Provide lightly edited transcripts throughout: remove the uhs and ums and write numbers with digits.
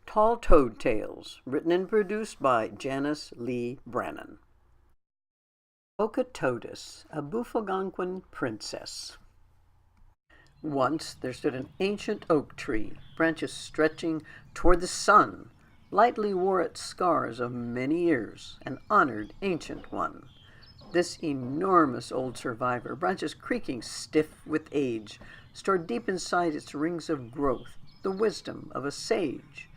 Tall Toad Tales, written and produced by Janice Lee Brannon. Pocatoadus, a Bufagonquan princess. Once there stood an ancient oak tree, branches stretching toward the sun, lightly wore its scars of many years, an honored ancient one. This enormous old survivor, branches creaking stiff with age, stored deep inside its rings of growth the wisdom of a sage.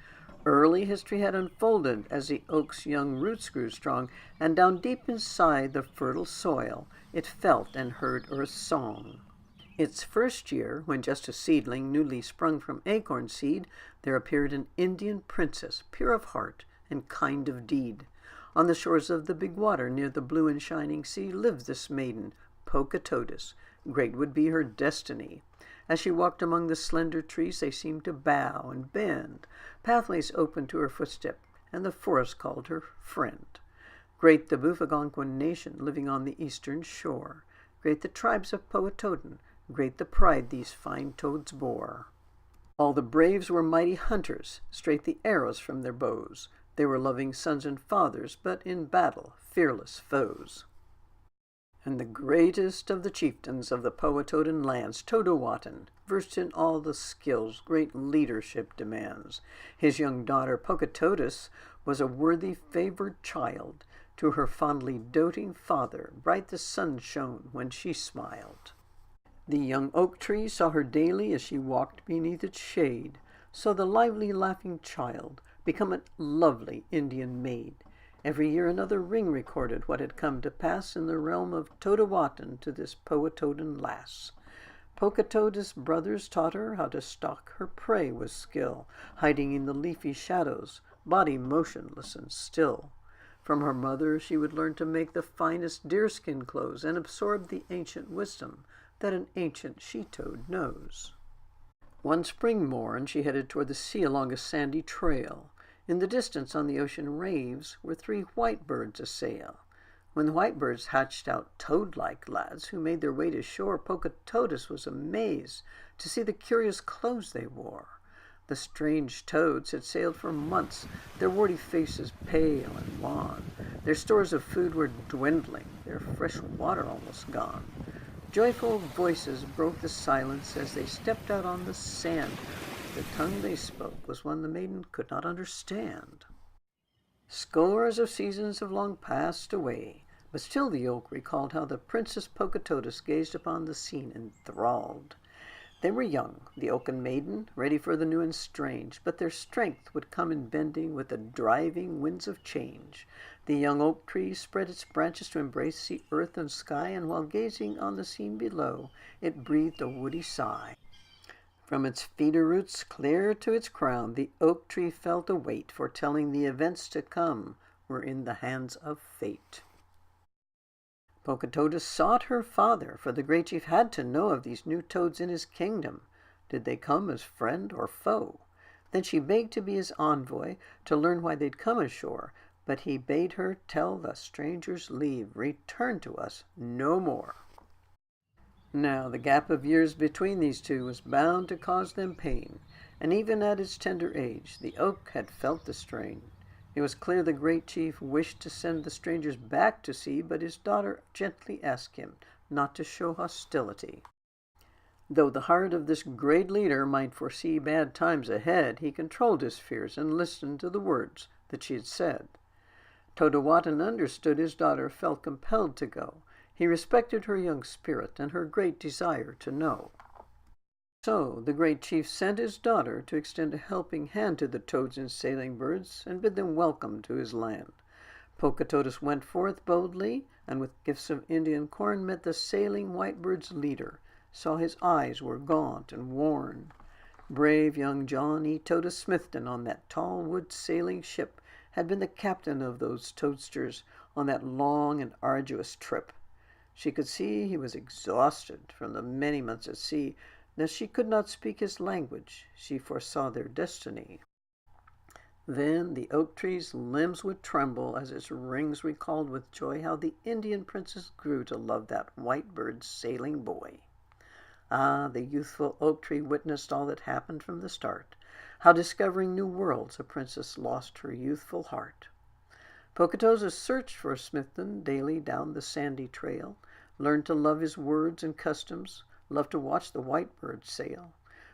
Early history had unfolded as the oak's young roots grew strong, and down deep inside the fertile soil it felt and heard Earth's song. Its first year, when just a seedling newly sprung from acorn seed, there appeared an Indian princess, pure of heart and kind of deed. On the shores of the big water near the blue and shining sea lived this maiden, Pocatoadus. Great would be her destiny. As she walked among the slender trees, they seemed to bow and bend. Pathways opened to her footstep, and the forest called her friend. Great the Bufagonquan nation living on the eastern shore. Great the tribes of Pocatoadan, great the pride these fine toads bore. All the braves were mighty hunters, straight the arrows from their bows. They were loving sons and fathers, but in battle fearless foes. And the greatest of the chieftains of the Pocatoadan lands, Pocatoadan, versed in all the skills great leadership demands. His young daughter, Pocatoadus, was a worthy favored child. To her fondly doting father, bright the sun shone when she smiled. The young oak tree saw her daily as she walked beneath its shade, saw the lively laughing child become a lovely Indian maid. Every year another ring recorded what had come to pass in the realm of Pocatoadan to this Pocatoadan lass. Pocatoadus' brothers taught her how to stalk her prey with skill, hiding in the leafy shadows, body motionless and still. From her mother she would learn to make the finest deerskin clothes and absorb the ancient wisdom that an ancient she-toad knows. One spring morn she headed toward the sea along a sandy trail. In the distance on the ocean waves were 3 white birds a-sail. When the white birds hatched out toad-like lads who made their way to shore, Pocatoadus was amazed to see the curious clothes they wore. The strange toads had sailed for months, their warty faces pale and wan. Their stores of food were dwindling, their fresh water almost gone. Joyful voices broke the silence as they stepped out on the sand. The tongue they spoke was one the maiden could not understand. Scores of seasons have long passed away, but still the oak recalled how the Princess Pocatoadus gazed upon the scene enthralled. They were young, the oak and maiden, ready for the new and strange, but their strength would come in bending with the driving winds of change. The young oak tree spread its branches to embrace the earth and sky, and while gazing on the scene below, it breathed a woody sigh. From its feeder roots clear to its crown, the oak tree felt a weight, foretelling the events to come were in the hands of fate. Pocatoadus sought her father, for the great chief had to know of these new toads in his kingdom. Did they come as friend or foe? Then she begged to be his envoy, to learn why they'd come ashore, but he bade her tell the strangers leave, return to us no more. Now the gap of years between these two was bound to cause them pain, and even at its tender age, the oak had felt the strain. It was clear the great chief wished to send the strangers back to sea, but his daughter gently asked him not to show hostility. Though the heart of this great leader might foresee bad times ahead, he controlled his fears and listened to the words that she had said. Pocatoadan understood his daughter felt compelled to go. He respected her young spirit and her great desire to know. So the great chief sent his daughter to extend a helping hand to the toads and sailing birds and bid them welcome to his land. Pocatoadus went forth boldly, and with gifts of Indian corn met the sailing white bird's leader, saw his eyes were gaunt and worn. Brave young John E. Toadus Smithton on that tall wood sailing ship had been the captain of those toadsters on that long and arduous trip. She could see he was exhausted from the many months at sea. As she could not speak his language, she foresaw their destiny. Then the oak tree's limbs would tremble as its rings recalled with joy how the Indian princess grew to love that white bird sailing boy. Ah, the youthful oak tree witnessed all that happened from the start. how discovering new worlds a princess lost her youthful heart. Pocatoadus searched for Smithton daily down the sandy trail, learned to love his words and customs, loved to watch the white bird sail.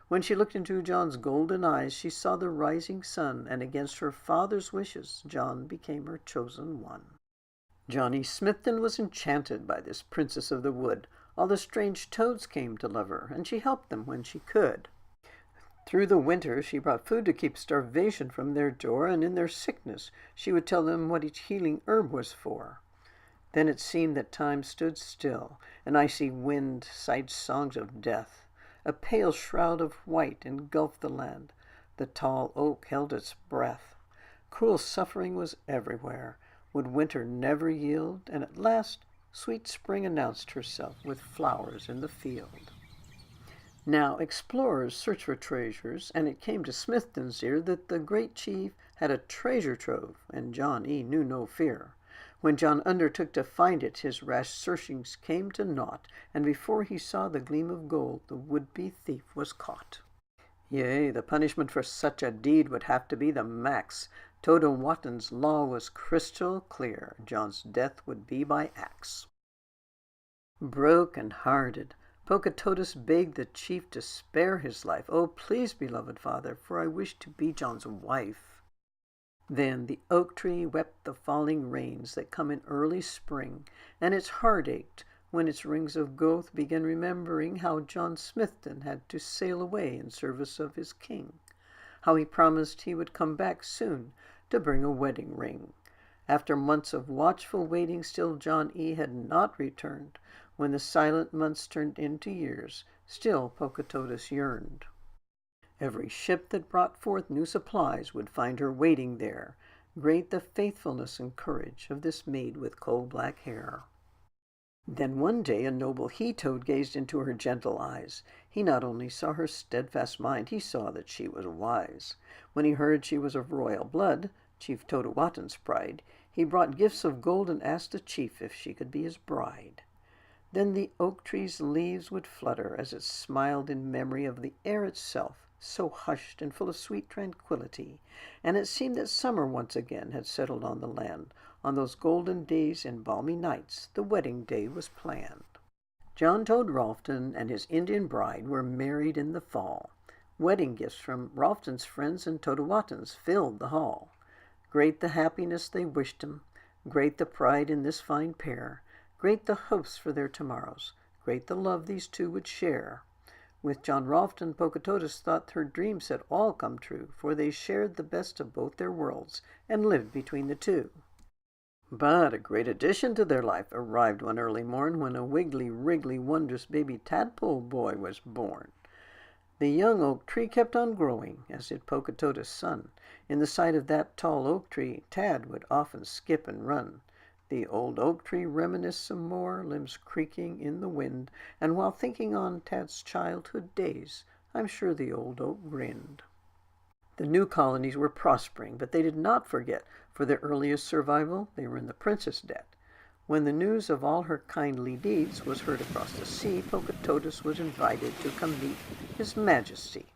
When she looked into John's golden eyes, she saw the rising sun, and against her father's wishes, John became her chosen one. Johnny Smithton was enchanted by this princess of the wood. All the strange toads came to love her, and she helped them when she could. Through the winter she brought food to keep starvation from their door, and in their sickness she would tell them what each healing herb was for. Then it seemed that time stood still. An icy wind sighed songs of death. A pale shroud of white engulfed the land. The tall oak held its breath. Cruel suffering was everywhere. Would winter never yield? And at last sweet spring announced herself with flowers in the field. Now explorers searched for treasures, and it came to Smithton's ear that the great chief had a treasure trove, and John knew no fear. When John undertook to find it, his rash searchings came to naught, and before he saw the gleam of gold, the would-be thief was caught. Yea, the punishment for such a deed would have to be the max. Pocatoadan's law was crystal clear. John's death would be by axe. Broken-hearted, Pocatoadus begged the chief to spare his life. "Oh, please, beloved father, for I wish to be John's wife." Then the oak tree wept the falling rains that come in early spring, and its heart ached when its rings of growth began remembering how John Smithton had to sail away in service of his king, how he promised he would come back soon to bring a wedding ring. After months of watchful waiting, still John had not returned. When the silent months turned into years, still Pocatoadus yearned. Every ship that brought forth new supplies would find her waiting there. Great the faithfulness and courage of this maid with coal-black hair. Then one day a noble he-toad gazed into her gentle eyes. He not only saw her steadfast mind, he saw that she was wise. When he heard she was of royal blood, Chief Pocatoadan's pride, he brought gifts of gold and asked the chief if she could be his bride. Then the oak tree's leaves would flutter as it smiled in memory of the air itself, so hushed and full of sweet tranquility, and it seemed that summer once again had settled on the land. On those golden days and balmy nights, the wedding day was planned. John Toad Ralston and his Indian bride were married in the fall. Wedding gifts from Ralston's friends and Pocatoadan's filled the hall. Great the happiness they wished him, great the pride in this fine pair, great the hopes for their tomorrows, great the love these two would share. With John Ralston, Pocatoadus thought her dreams had all come true, for they shared the best of both their worlds and lived between the two. But a great addition to their life arrived one early morn when a wiggly-wriggly wondrous baby tadpole boy was born. The young oak tree kept on growing, as did Pocatoadus' son. In the sight of that tall oak tree, Tad would often skip and run. The old oak tree reminisced some more, limbs creaking in the wind, and while thinking on Tad's childhood days, I'm sure the old oak grinned. The new colonies were prospering, but they did not forget. For their earliest survival, they were in the princess' debt. When the news of all her kindly deeds was heard across the sea, Pocatoadus was invited to come meet His Majesty.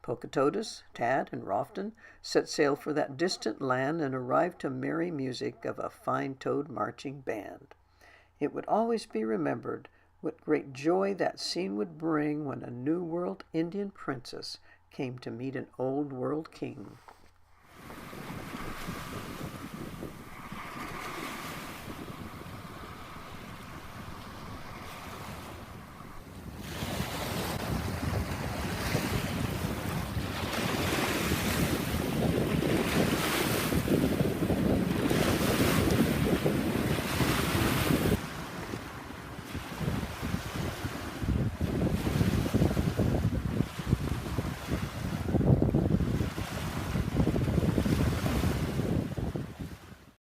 Pocatoadus, Tad, and Ralston set sail for that distant land and arrived to merry music of a fine toad marching band. It would always be remembered what great joy that scene would bring when a New World Indian princess came to meet an Old World king.